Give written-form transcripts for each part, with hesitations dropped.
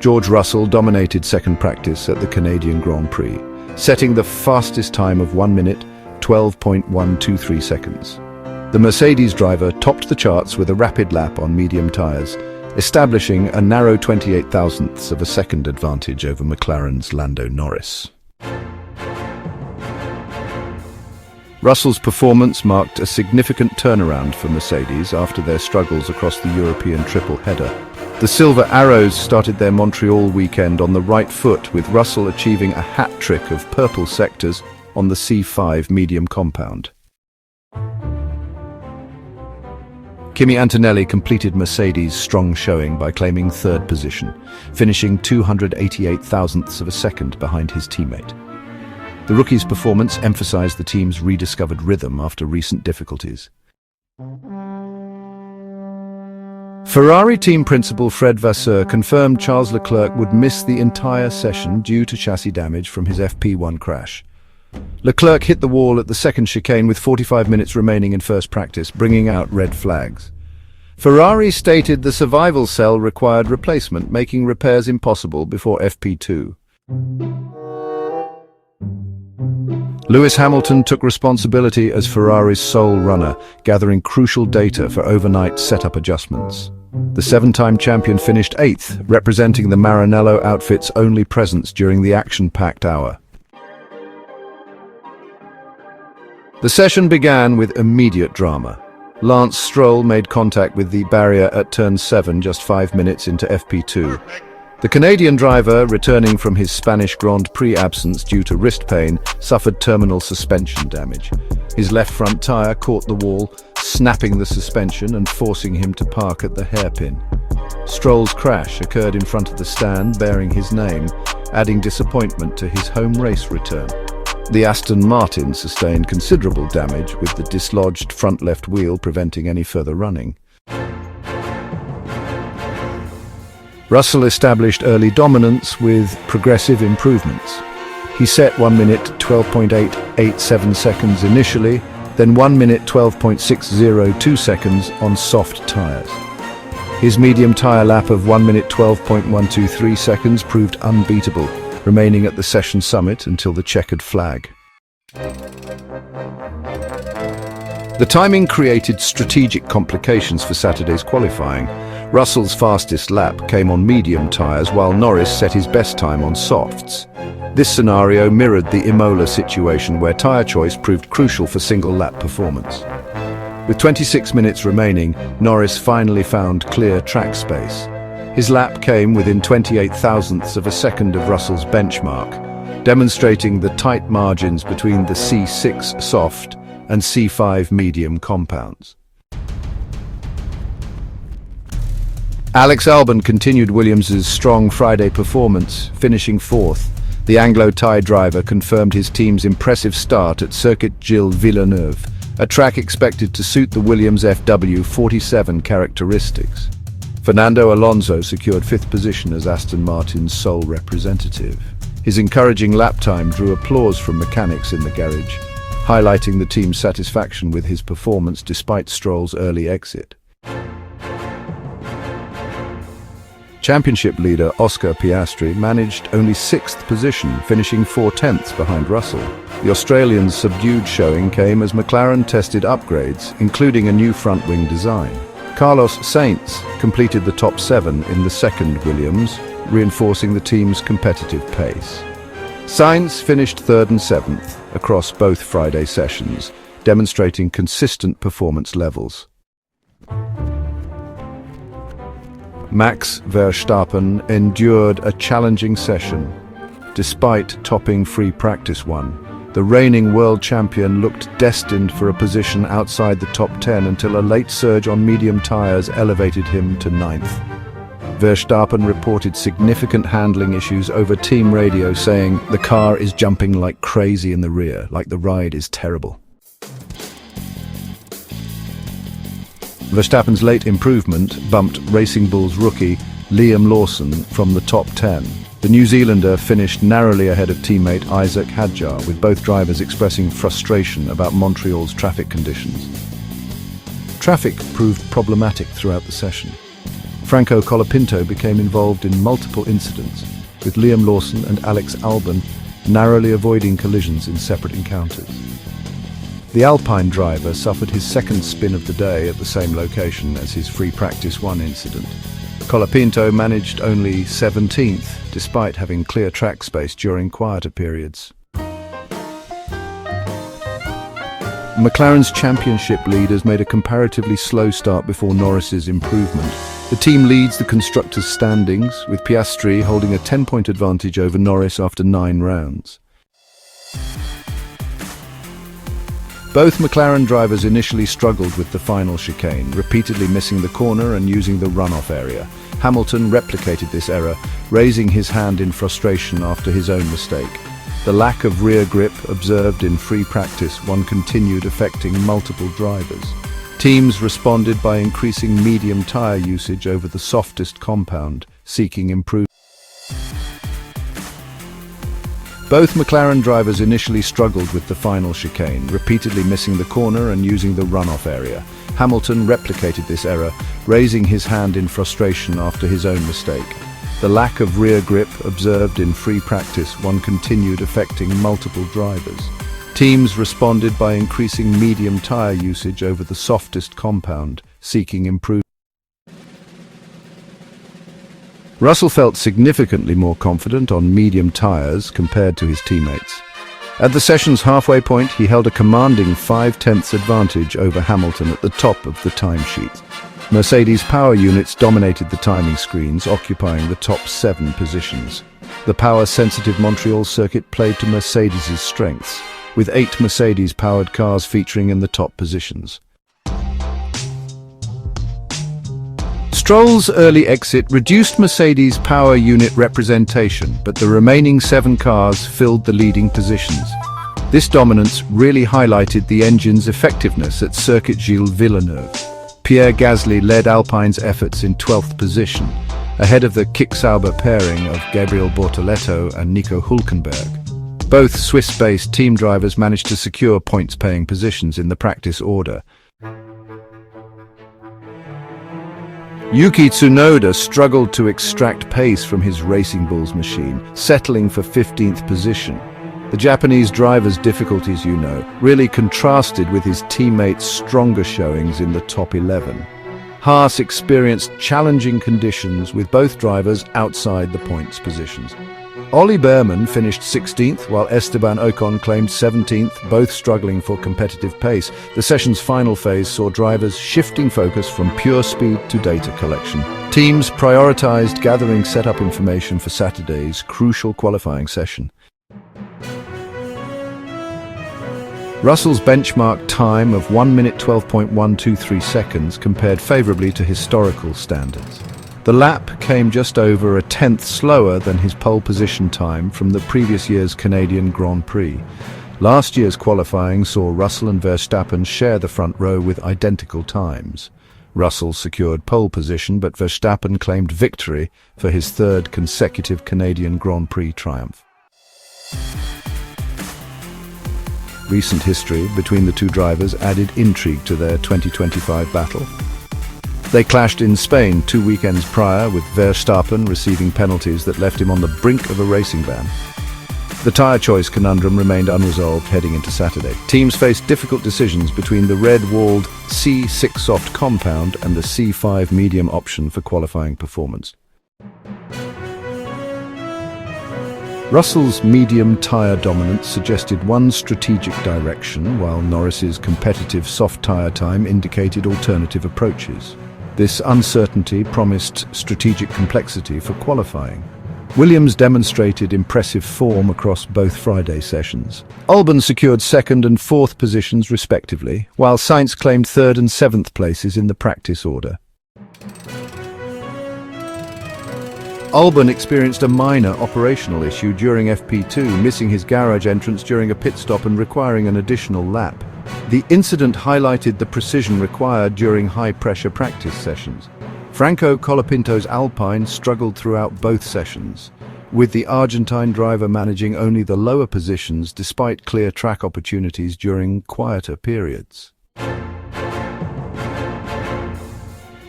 George Russell dominated second practice at the Canadian Grand Prix, setting the fastest time of 1 minute, 12.123 seconds. The Mercedes driver topped the charts with a rapid lap on medium tyres, establishing a narrow 28 thousandths of a second advantage over McLaren's Lando Norris. Russell's performance marked a significant turnaround for Mercedes after their struggles across the European triple header. The Silver Arrows started their Montreal weekend on the right foot, with Russell achieving a hat-trick of purple sectors on the C5 medium compound. Kimi Antonelli completed Mercedes' strong showing by claiming third position, finishing 288 thousandths of a second behind his teammate. The rookie's performance emphasized the team's rediscovered rhythm after recent difficulties. Ferrari team principal Fred Vasseur confirmed Charles Leclerc would miss the entire session due to chassis damage from his FP1 crash. Leclerc hit the wall at the second chicane with 45 minutes remaining in first practice, bringing out red flags. Ferrari stated the survival cell required replacement, making repairs impossible before FP2. Lewis Hamilton took responsibility as Ferrari's sole runner, gathering crucial data for overnight setup adjustments. The seven-time champion finished 8th, representing the Maranello outfit's only presence during the action-packed hour. The session began with immediate drama. Lance Stroll made contact with the barrier at turn 7 just 5 minutes into FP2. The Canadian driver, returning from his Spanish Grand Prix absence due to wrist pain, suffered terminal suspension damage. His left front tyre caught the wall, snapping the suspension and forcing him to park at the hairpin. Stroll's crash occurred in front of the stand bearing his name, adding disappointment to his home race return. The Aston Martin sustained considerable damage, with the dislodged front left wheel preventing any further running. Russell established early dominance with progressive improvements. He set 1 minute 12.887 seconds initially, then 1 minute 12.602 seconds on soft tyres. His medium tyre lap of 1 minute 12.123 seconds proved unbeatable, remaining at the session summit until the checkered flag. The timing created strategic complications for Saturday's qualifying. Russell's fastest lap came on medium tyres, while Norris set his best time on softs. This scenario mirrored the Imola situation, where tyre choice proved crucial for single-lap performance. With 26 minutes remaining, Norris finally found clear track space. His lap came within 28 thousandths of a second of Russell's benchmark, demonstrating the tight margins between the C6 soft and C5 medium compounds. Alex Albon continued Williams' strong Friday performance, finishing 4th. The Anglo-Thai driver confirmed his team's impressive start at Circuit Gilles Villeneuve, a track expected to suit the Williams FW47 characteristics. Fernando Alonso secured 5th position as Aston Martin's sole representative. His encouraging lap time drew applause from mechanics in the garage, highlighting the team's satisfaction with his performance despite Stroll's early exit. Championship leader Oscar Piastri managed only 6th position, finishing 4/10 behind Russell. The Australian's subdued showing came as McLaren tested upgrades, including a new front-wing design. Carlos Sainz completed the top 7 in the second Williams, reinforcing the team's competitive pace. Sainz finished 3rd and 7th across both Friday sessions, demonstrating consistent performance levels. Max Verstappen endured a challenging session. Despite topping free practice 1, the reigning world champion looked destined for a position outside the top 10 until a late surge on medium tyres elevated him to 9th. Verstappen reported significant handling issues over team radio, saying, "The car is jumping like crazy in the rear, like the ride is terrible." Verstappen's late improvement bumped Racing Bull's rookie Liam Lawson from the top 10. The New Zealander finished narrowly ahead of teammate Isaac Hadjar, with both drivers expressing frustration about Montreal's traffic conditions. Traffic proved problematic throughout the session. Franco Colapinto became involved in multiple incidents, with Liam Lawson and Alex Albon narrowly avoiding collisions in separate encounters. The Alpine driver suffered his second spin of the day at the same location as his free practice 1 incident. Colapinto managed only 17th, despite having clear track space during quieter periods. McLaren's championship leaders made a comparatively slow start before Norris's improvement. The team leads the Constructors' standings, with Piastri holding a 10-point advantage over Norris after 9 rounds. Both McLaren drivers initially struggled with the final chicane, repeatedly missing the corner and using the runoff area. Hamilton replicated this error, raising his hand in frustration after his own mistake. The lack of rear grip observed in free practice 1 continued affecting multiple drivers. Teams responded by increasing medium tyre usage over the softest compound, seeking improvement. Both McLaren drivers initially struggled with the final chicane, repeatedly missing the corner and using the runoff area. Hamilton replicated this error, raising his hand in frustration after his own mistake. The lack of rear grip observed in free practice 1 continued affecting multiple drivers. Teams responded by increasing medium tyre usage over the softest compound, seeking improvement. Russell felt significantly more confident on medium tyres compared to his teammates. At the session's halfway point, he held a commanding 0.5 advantage over Hamilton at the top of the timesheet. Mercedes power units dominated the timing screens, occupying the top 7 positions. The power-sensitive Montreal circuit played to Mercedes' strengths, with 8 Mercedes-powered cars featuring in the top positions. Stroll's early exit reduced Mercedes' power unit representation, but the remaining 7 cars filled the leading positions. This dominance really highlighted the engine's effectiveness at Circuit Gilles Villeneuve. Pierre Gasly led Alpine's efforts in 12th position, ahead of the Sauber pairing of Gabriel Bortoleto and Nico Hülkenberg. Both Swiss-based team drivers managed to secure points-paying positions in the practice order. Yuki Tsunoda struggled to extract pace from his Racing Bulls machine, settling for 15th position. The Japanese driver's difficulties, really contrasted with his teammates' stronger showings in the top 11. Haas experienced challenging conditions with both drivers outside the points positions. Ollie Behrman finished 16th, while Esteban Ocon claimed 17th, both struggling for competitive pace. The session's final phase saw drivers shifting focus from pure speed to data collection. Teams prioritized gathering setup information for Saturday's crucial qualifying session. Russell's benchmark time of 1 minute 12.123 seconds compared favorably to historical standards. The lap came just over a tenth slower than his pole position time from the previous year's Canadian Grand Prix. Last year's qualifying saw Russell and Verstappen share the front row with identical times. Russell secured pole position, but Verstappen claimed victory for his 3rd consecutive Canadian Grand Prix triumph. Recent history between the 2 drivers added intrigue to their 2025 battle. They clashed in Spain 2 weekends prior, with Verstappen receiving penalties that left him on the brink of a racing ban. The tyre choice conundrum remained unresolved heading into Saturday. Teams faced difficult decisions between the red-walled C6 soft compound and the C5 medium option for qualifying performance. Russell's medium tyre dominance suggested one strategic direction, while Norris's competitive soft tyre time indicated alternative approaches. This uncertainty promised strategic complexity for qualifying. Williams demonstrated impressive form across both Friday sessions. Albon secured 2nd and 4th positions respectively, while Sainz claimed 3rd and 7th places in the practice order. Albon experienced a minor operational issue during FP2, missing his garage entrance during a pit stop and requiring an additional lap. The incident highlighted the precision required during high-pressure practice sessions. Franco Colapinto's Alpine struggled throughout both sessions, with the Argentine driver managing only the lower positions despite clear track opportunities during quieter periods.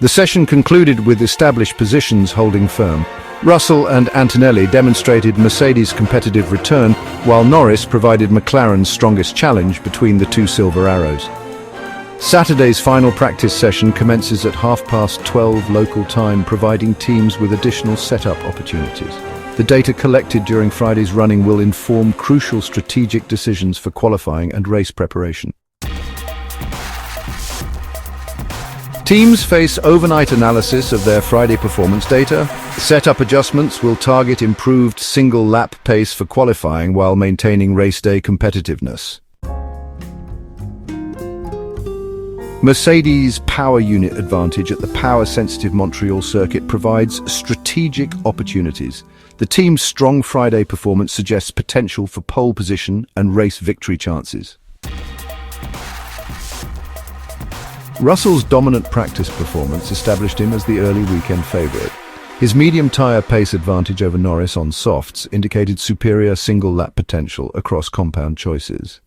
The session concluded with established positions holding firm. Russell and Antonelli demonstrated Mercedes' competitive return, while Norris provided McLaren's strongest challenge between the two silver arrows. Saturday's final practice session commences at 12:30 local time, providing teams with additional setup opportunities. The data collected during Friday's running will inform crucial strategic decisions for qualifying and race preparation. Teams face overnight analysis of their Friday performance data. Setup adjustments will target improved single-lap pace for qualifying while maintaining race day competitiveness. Mercedes' power unit advantage at the power-sensitive Montreal circuit provides strategic opportunities. The team's strong Friday performance suggests potential for pole position and race victory chances. Russell's dominant practice performance established him as the early weekend favourite. His medium tyre pace advantage over Norris on softs indicated superior single-lap potential across compound choices.